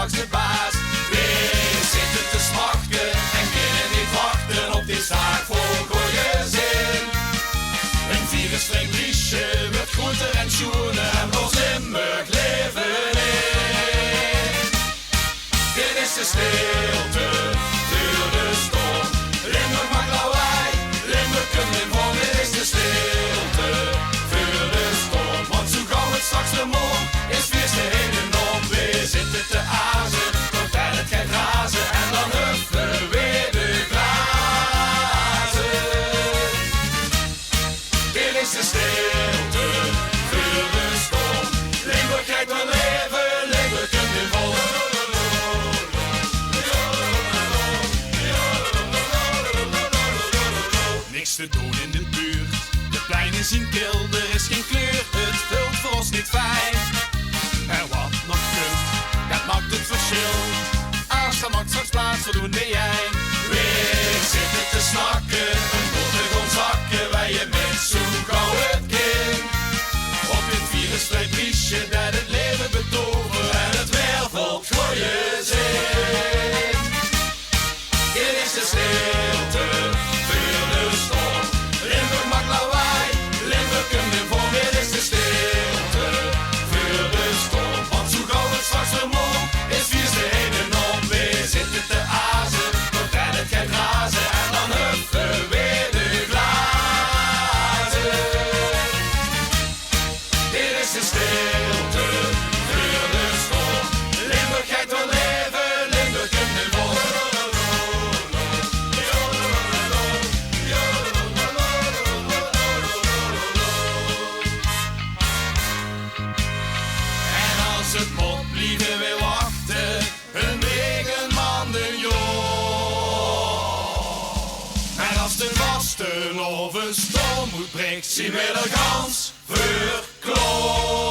straks de baas. We zitten te smachten en kunnen niet wachten op die zaak vol goeie zin. Een virusvrij briesje met groenten en schoenen en ons immer leven in. Dit is de stilte, voor de storm. Limburg maakt lawaai, Limburg komt in vorm. Dit is de stilte, voor de storm. Want zo gauw het straks de morgen is weer de hele norm. We zitten te azen, totdat het gaat razen. En dan huffen weer de glazen. Dit is de stilte, voor de storm. Limburg gaat wel leven, Limburg komt in vorm. Niks te doen in de buurt, de pleinen zien kil, er is geen kleur, het vult voor ons niet fijn. En wat nog kunt, dat maakt het verschil, als dat maakt straks plaats voor doen de jij. We zitten te snakken, een botte grond zakken, wij je met zo gauw het kind. Op dit virusvrij briesje dat het leven betoveren en het weer volgt voor je zin. Dit is de stilte, voor de storm. Limburg maakt lawaai, Limburg komt in vorm. Dit is de stilte, voor de storm. Want zo gauw het straks de morgen is vies de hele norm. We zitten te azen, totdat het gaat razen. En dan huffen weer de glazen. Dit is de stilte, voor de storm. Limburg gaat wel leven, Limburg komt in vorm. En als het mot blijven we wachten, een wegen maanden joh. En als de vasten of een storm moet breekt, zien we de kans verkloot.